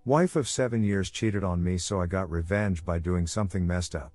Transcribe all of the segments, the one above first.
Wife of 7 years cheated on me, so I got revenge by doing something messed up.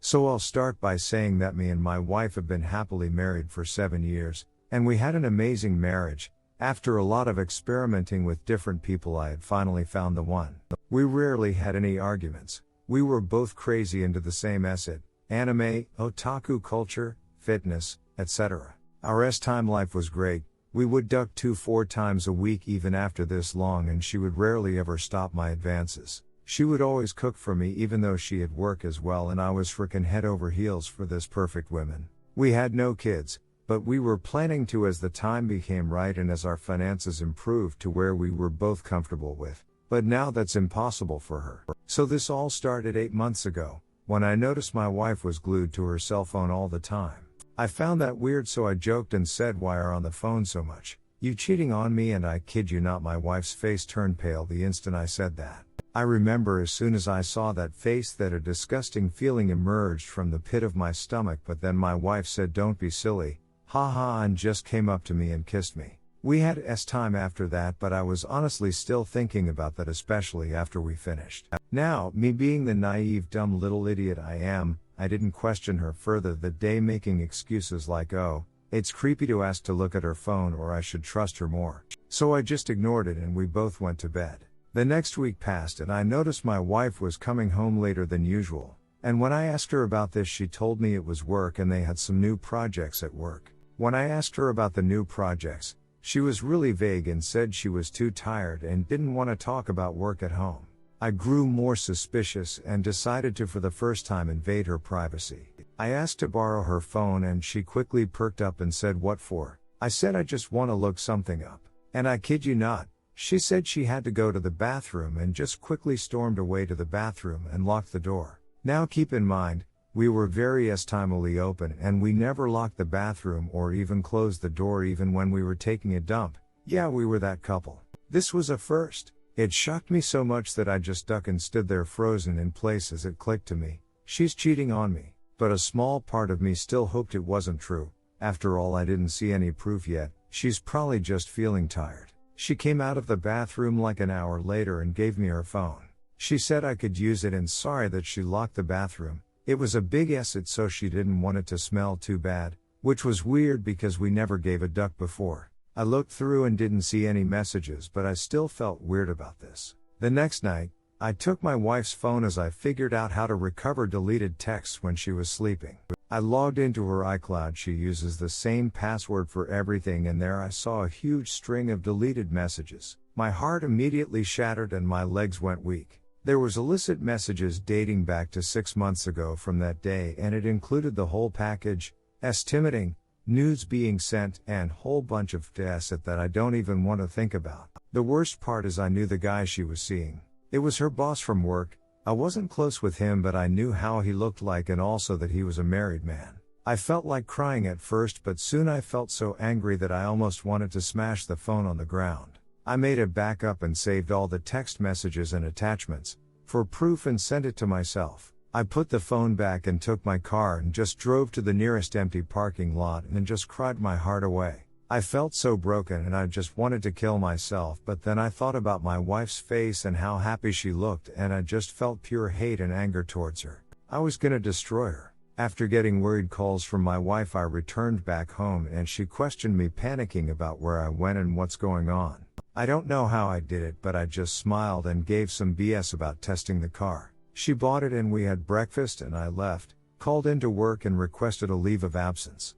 So I'll start by saying that me and my wife have been happily married for 7 years, and we had an amazing marriage. After a lot of experimenting with different people, I had finally found the one. We rarely had any arguments. We were both crazy into the same anime, otaku culture, fitness, etc. Our S-time life was great. We would duck 2-4 times a week even after this long, and she would rarely ever stop my advances. She would always cook for me even though she had work as well, and I was frickin' head over heels for this perfect woman. We had no kids, but we were planning to as the time became right and as our finances improved to where we were both comfortable with. But now that's impossible for her. So this all started 8 months ago, when I noticed my wife was glued to her cell phone all the time. I found that weird, so I joked and said, "Why are on the phone so much? You cheating on me?" And I kid you not, my wife's face turned pale the instant I said that. I remember as soon as I saw that face that a disgusting feeling emerged from the pit of my stomach, but then my wife said, "Don't be silly, haha," and just came up to me and kissed me. We had S-time after that, but I was honestly still thinking about that, especially after we finished. Now, me being the naive dumb little idiot I am, I didn't question her further that day, making excuses like, "Oh, it's creepy to ask to look at her phone," or "I should trust her more." So I just ignored it and we both went to bed. The next week passed and I noticed my wife was coming home later than usual. And when I asked her about this, she told me it was work and they had some new projects at work. When I asked her about the new projects, she was really vague and said she was too tired and didn't want to talk about work at home. I grew more suspicious and decided to, for the first time, invade her privacy. I asked to borrow her phone and she quickly perked up and said, "What for?" I said, "I just want to look something up." And I kid you not, she said she had to go to the bathroom and just quickly stormed away to the bathroom and locked the door. Now keep in mind, we were very S-timely open and we never locked the bathroom or even closed the door even when we were taking a dump. Yeah, we were that couple. This was a first. It shocked me so much that I just ducked and stood there frozen in place as it clicked to me. She's cheating on me. But a small part of me still hoped it wasn't true. After all, I didn't see any proof yet. She's probably just feeling tired. She came out of the bathroom like an hour later and gave me her phone. She said I could use it and sorry that she locked the bathroom. It was a big acid, so she didn't want it to smell too bad, which was weird because we never gave a duck before. I looked through and didn't see any messages, but I still felt weird about this. The next night, I took my wife's phone as I figured out how to recover deleted texts when she was sleeping. I logged into her iCloud. She uses the same password for everything, and there I saw a huge string of deleted messages. My heart immediately shattered and my legs went weak. There was illicit messages dating back to 6 months ago from that day, and it included the whole package, estimating, nudes being sent, and whole bunch of asset that I don't even want to think about. The worst part is I knew the guy she was seeing. It was her boss from work. I wasn't close with him, but I knew how he looked like and also that he was a married man. I felt like crying at first, but soon I felt so angry that I almost wanted to smash the phone on the ground. I made a backup and saved all the text messages and attachments for proof and sent it to myself. I put the phone back and took my car and just drove to the nearest empty parking lot and just cried my heart away. I felt so broken and I just wanted to kill myself, but then I thought about my wife's face and how happy she looked, and I just felt pure hate and anger towards her. I was gonna destroy her. After getting worried calls from my wife, I returned back home and she questioned me, panicking about where I went and what's going on. I don't know how I did it, but I just smiled and gave some BS about testing the car. She bought it and we had breakfast and I left, called into work and requested a leave of absence.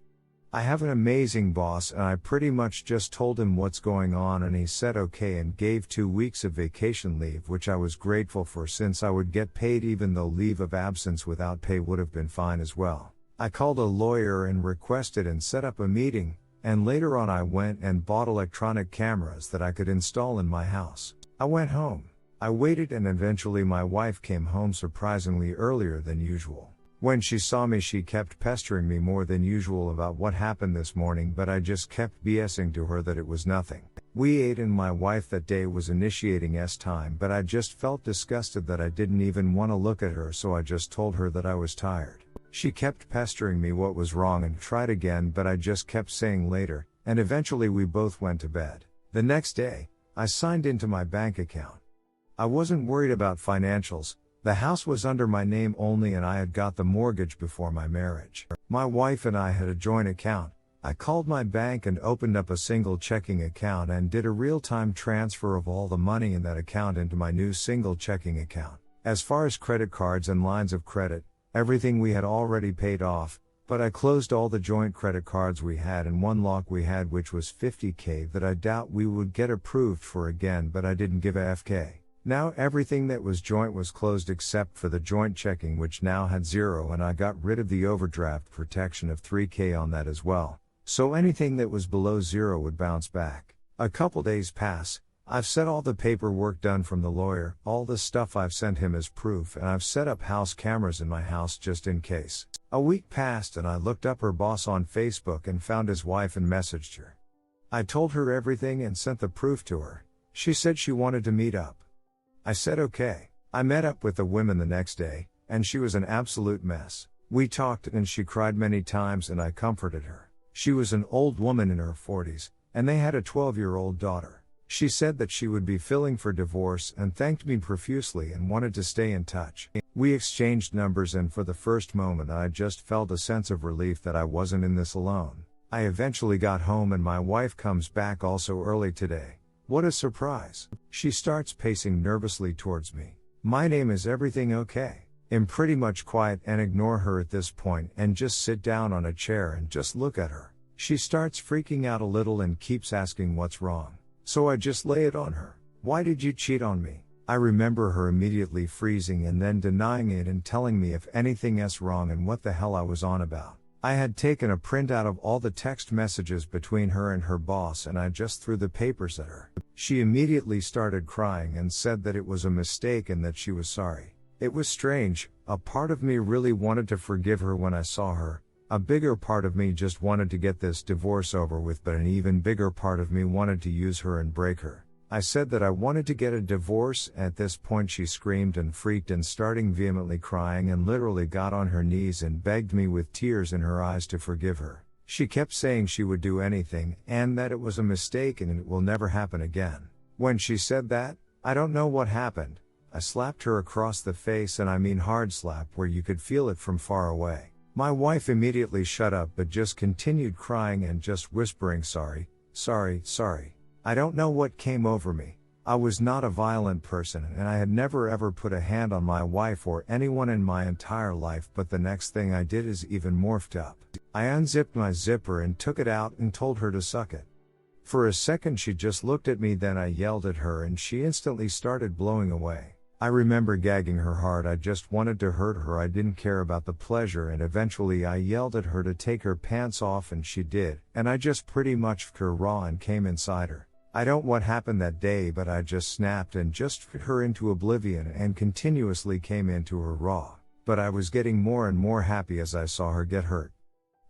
I have an amazing boss and I pretty much just told him what's going on and he said okay and gave 2 weeks of vacation leave, which I was grateful for since I would get paid, even though leave of absence without pay would have been fine as well. I called a lawyer and requested and set up a meeting, and later on I went and bought electronic cameras that I could install in my house. I went home. I waited and eventually my wife came home surprisingly earlier than usual. When she saw me, she kept pestering me more than usual about what happened this morning, but I just kept BSing to her that it was nothing. We ate and my wife that day was initiating S-time, but I just felt disgusted that I didn't even want to look at her, so I just told her that I was tired. She kept pestering me what was wrong and tried again, but I just kept saying later, and eventually we both went to bed. The next day, I signed into my bank account. I wasn't worried about financials. The house was under my name only and I had got the mortgage before my marriage. My wife and I had a joint account. I called my bank and opened up a single checking account and did a real-time transfer of all the money in that account into my new single checking account. As far as credit cards and lines of credit, everything we had already paid off, but I closed all the joint credit cards we had and one lock we had which was $50,000 that I doubt we would get approved for again, but I didn't give a FK. Now everything that was joint was closed except for the joint checking which now had zero, and I got rid of the overdraft protection of $3,000 on that as well. So anything that was below zero would bounce back. A couple days pass, I've set all the paperwork done from the lawyer, all the stuff I've sent him as proof, and I've set up house cameras in my house just in case. A week passed and I looked up her boss on Facebook and found his wife and messaged her. I told her everything and sent the proof to her. She said she wanted to meet up. I said okay. I met up with the women the next day, and she was an absolute mess. We talked and she cried many times and I comforted her. She was an old woman in her 40s, and they had a 12-year-old daughter. She said that she would be filing for divorce and thanked me profusely and wanted to stay in touch. We exchanged numbers and for the first moment I just felt a sense of relief that I wasn't in this alone. I eventually got home and my wife comes back also early today. What a surprise. She starts pacing nervously towards me. My name is everything okay? I'm pretty much quiet and ignore her at this point and just sit down on a chair and just look at her. She starts freaking out a little and keeps asking what's wrong. So I just lay it on her. Why did you cheat on me? I remember her immediately freezing and then denying it and telling me if anything else wrong and what the hell I was on about. I had taken a printout of all the text messages between her and her boss and I just threw the papers at her. She immediately started crying and said that it was a mistake and that she was sorry. It was strange. A part of me really wanted to forgive her when I saw her. A bigger part of me just wanted to get this divorce over with, but an even bigger part of me wanted to use her and break her. I said that I wanted to get a divorce. At this point she screamed and freaked and starting vehemently crying and literally got on her knees and begged me with tears in her eyes to forgive her. She kept saying she would do anything and that it was a mistake and it will never happen again. When she said that, I don't know what happened. I slapped her across the face, and I mean hard slap where you could feel it from far away. My wife immediately shut up but just continued crying and just whispering sorry, sorry, sorry. I don't know what came over me. I was not a violent person and I had never ever put a hand on my wife or anyone in my entire life, but the next thing I did is even morphed up. I unzipped my zipper and took it out and told her to suck it. For a second she just looked at me, then I yelled at her and she instantly started blowing away. I remember gagging her hard. I just wanted to hurt her. I didn't care about the pleasure, and eventually I yelled at her to take her pants off and she did, and I just pretty much f***ed her raw and came inside her. I don't know what happened that day, but I just snapped and just f***ed her into oblivion and continuously came into her raw. But I was getting more and more happy as I saw her get hurt.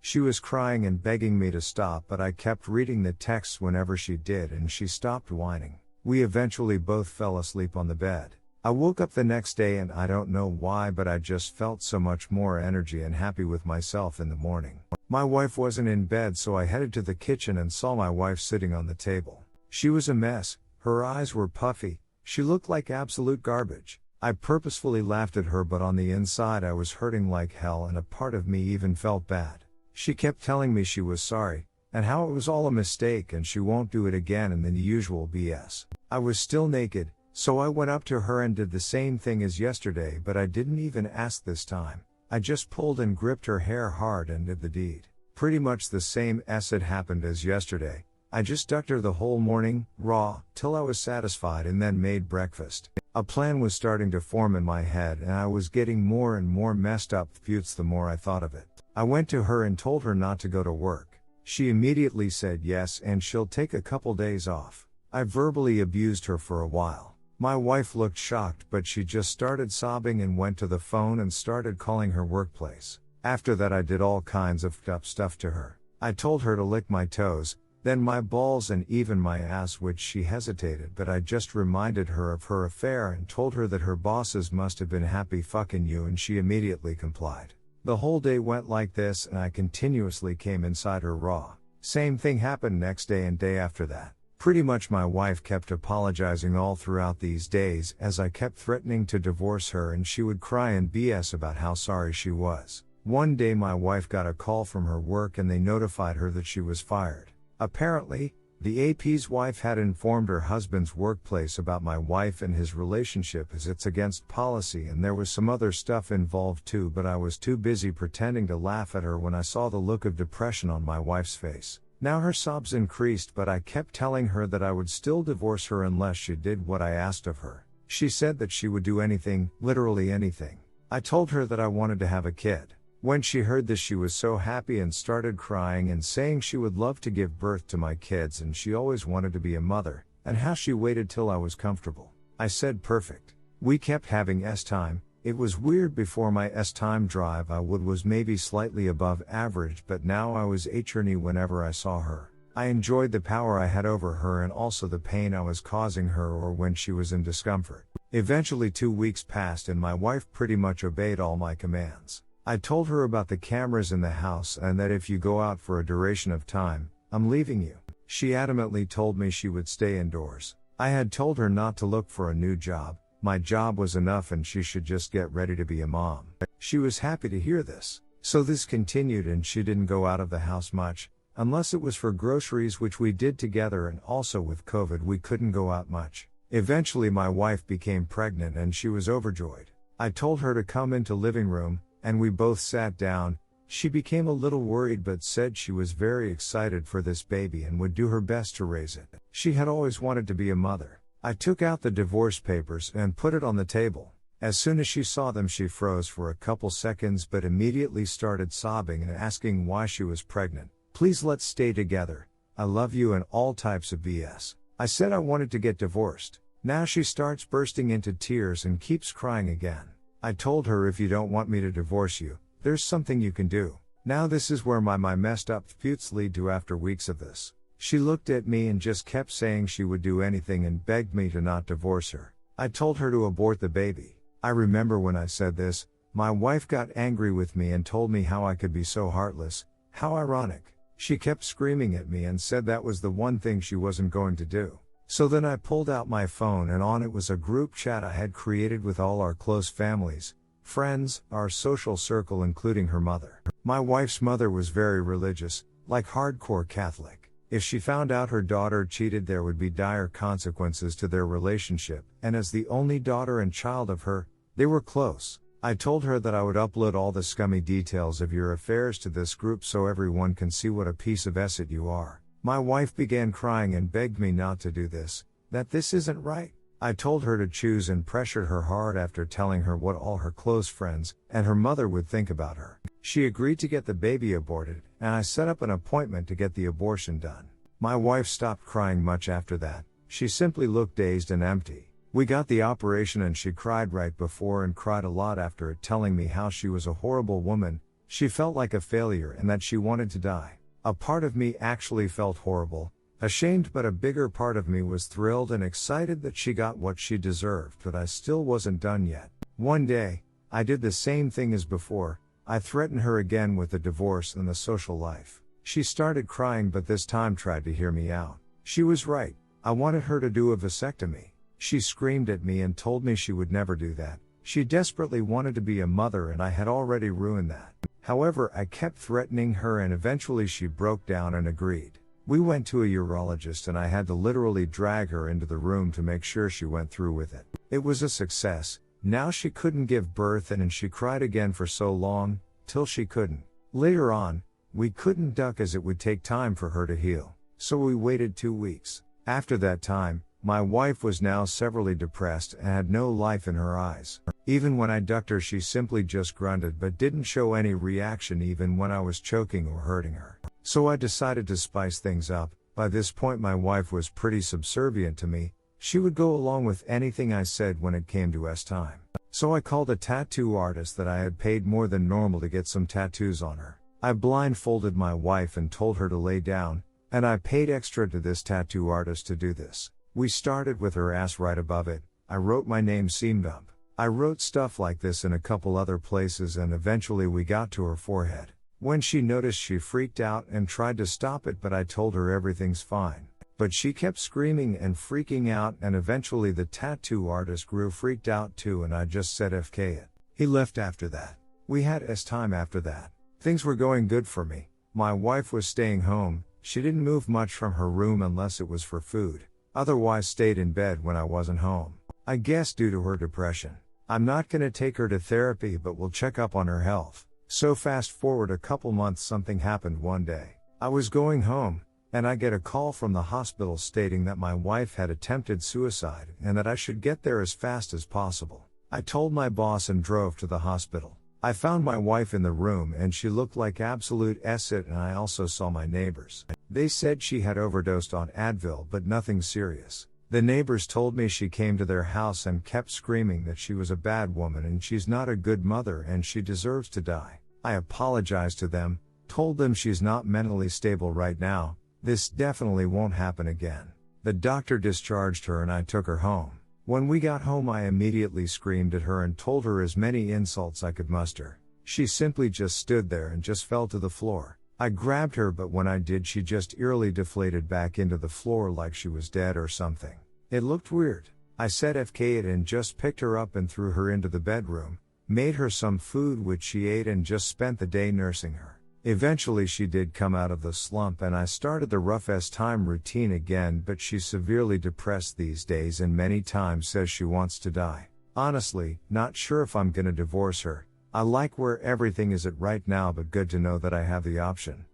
She was crying and begging me to stop, but I kept reading the texts whenever she did and she stopped whining. We eventually both fell asleep on the bed. I woke up the next day and I don't know why, but I just felt so much more energy and happy with myself in the morning. My wife wasn't in bed, so I headed to the kitchen and saw my wife sitting on the table. She was a mess. Her eyes were puffy. She looked like absolute garbage. I purposefully laughed at her, but on the inside I was hurting like hell and a part of me even felt bad. She kept telling me she was sorry, and how it was all a mistake and she won't do it again, and then the usual BS. I was still naked, so I went up to her and did the same thing as yesterday, but I didn't even ask this time. I just pulled and gripped her hair hard and did the deed. Pretty much the same as had happened as yesterday. I just ducked her the whole morning, raw, till I was satisfied, and then made breakfast. A plan was starting to form in my head and I was getting more and more messed up feuds the more I thought of it. I went to her and told her not to go to work. She immediately said yes and she'll take a couple days off. I verbally abused her for a while. My wife looked shocked, but she just started sobbing and went to the phone and started calling her workplace. After that I did all kinds of f***ed up stuff to her. I told her to lick my toes, then my balls and even my ass, which she hesitated, but I just reminded her of her affair and told her that her bosses must have been happy fucking you, and she immediately complied. The whole day went like this and I continuously came inside her raw. Same thing happened next day and day after that. Pretty much my wife kept apologizing all throughout these days as I kept threatening to divorce her, and she would cry and BS about how sorry she was. One day my wife got a call from her work and they notified her that she was fired. Apparently, the AP's wife had informed her husband's workplace about my wife and his relationship as it's against policy, and there was some other stuff involved too, but I was too busy pretending to laugh at her when I saw the look of depression on my wife's face. Now her sobs increased, but I kept telling her that I would still divorce her unless she did what I asked of her. She said that she would do anything, literally anything. I told her that I wanted to have a kid. When she heard this, she was so happy and started crying and saying she would love to give birth to my kids and she always wanted to be a mother, and how she waited till I was comfortable. I said perfect. We kept having S-time. It was weird. Before my S-time drive I was maybe slightly above average, but now I was H-erny whenever I saw her. I enjoyed the power I had over her and also the pain I was causing her or when she was in discomfort. Eventually 2 weeks passed and my wife pretty much obeyed all my commands. I told her about the cameras in the house and that if you go out for a duration of time, I'm leaving you. She adamantly told me she would stay indoors. I had told her not to look for a new job. My job was enough and she should just get ready to be a mom. She was happy to hear this. So this continued and she didn't go out of the house much, unless it was for groceries, which we did together, and also with COVID we couldn't go out much. Eventually my wife became pregnant and she was overjoyed. I told her to come into living room, and we both sat down. She became a little worried but said she was very excited for this baby and would do her best to raise it. She had always wanted to be a mother. I took out the divorce papers and put it on the table. As soon as she saw them she froze for a couple seconds but immediately started sobbing and asking why she was pregnant. Please, let's stay together. I love you, and all types of BS. I said I wanted to get divorced. Now she starts bursting into tears and keeps crying again. I told her, if you don't want me to divorce you, there's something you can do. Now this is where my messed up thoughts lead to. After weeks of this, she looked at me and just kept saying she would do anything and begged me to not divorce her. I told her to abort the baby. I remember when I said this, my wife got angry with me and told me how I could be so heartless. How ironic. She kept screaming at me and said that was the one thing she wasn't going to do. So then I pulled out my phone and on it was a group chat I had created with all our close families, friends, our social circle including her mother. My wife's mother was very religious, like hardcore Catholic. If she found out her daughter cheated, there would be dire consequences to their relationship, and as the only daughter and child of her, they were close. I told her that I would upload all the scummy details of your affairs to this group so everyone can see what a piece of asset you are. My wife began crying and begged me not to do this, that this isn't right. I told her to choose and pressured her hard after telling her what all her close friends and her mother would think about her. She agreed to get the baby aborted, and I set up an appointment to get the abortion done. My wife stopped crying much after that. She simply looked dazed and empty. We got the operation and she cried right before and cried a lot after it, telling me how she was a horrible woman, she felt like a failure and that she wanted to die. A part of me actually felt horrible, ashamed, but a bigger part of me was thrilled and excited that she got what she deserved, but I still wasn't done yet. One day, I did the same thing as before. I threatened her again with a divorce and the social life. She started crying but this time tried to hear me out. She was right. I wanted her to do a vasectomy. She screamed at me and told me she would never do that. She desperately wanted to be a mother and I had already ruined that. However, I kept threatening her and eventually she broke down and agreed. We went to a urologist and I had to literally drag her into the room to make sure she went through with it. It was a success. Now she couldn't give birth and she cried again for so long, till she couldn't. Later on, we couldn't duck as it would take time for her to heal. So we waited 2 weeks. After that time, my wife was now severely depressed and had no life in her eyes. Even when I ducked her she simply just grunted but didn't show any reaction even when I was choking or hurting her. So I decided to spice things up. By this point my wife was pretty subservient to me. She would go along with anything I said when it came to S-time. So I called a tattoo artist that I had paid more than normal to get some tattoos on her. I blindfolded my wife and told her to lay down, and I paid extra to this tattoo artist to do this. We started with her ass right above it. I wrote my name seamed up. I wrote stuff like this in a couple other places and eventually we got to her forehead. When she noticed she freaked out and tried to stop it but I told her everything's fine. But she kept screaming and freaking out, and eventually the tattoo artist grew freaked out too, and I just said FK it. He left after that. We had time after that. Things were going good for me. My wife was staying home. She didn't move much from her room unless it was for food. Otherwise stayed in bed when I wasn't home. I guess due to her depression. I'm not gonna take her to therapy, but we'll check up on her health. So fast forward a couple months, something happened one day. I was going home, and I get a call from the hospital stating that my wife had attempted suicide and that I should get there as fast as possible. I told my boss and drove to the hospital. I found my wife in the room and she looked like absolute acid, and I also saw my neighbors. They said she had overdosed on Advil, but nothing serious. The neighbors told me she came to their house and kept screaming that she was a bad woman and she's not a good mother and she deserves to die. I apologized to them, told them she's not mentally stable right now. This definitely won't happen again. The doctor discharged her and I took her home. When we got home, I immediately screamed at her and told her as many insults I could muster. She simply just stood there and just fell to the floor. I grabbed her, but when I did, she just eerily deflated back into the floor like she was dead or something. It looked weird. I said FK it and just picked her up and threw her into the bedroom, made her some food which she ate, and just spent the day nursing her. Eventually she did come out of the slump and I started the rough time routine again, but she's severely depressed these days and many times says she wants to die. Honestly, not sure if I'm gonna divorce her. I like where everything is at right now, but good to know that I have the option.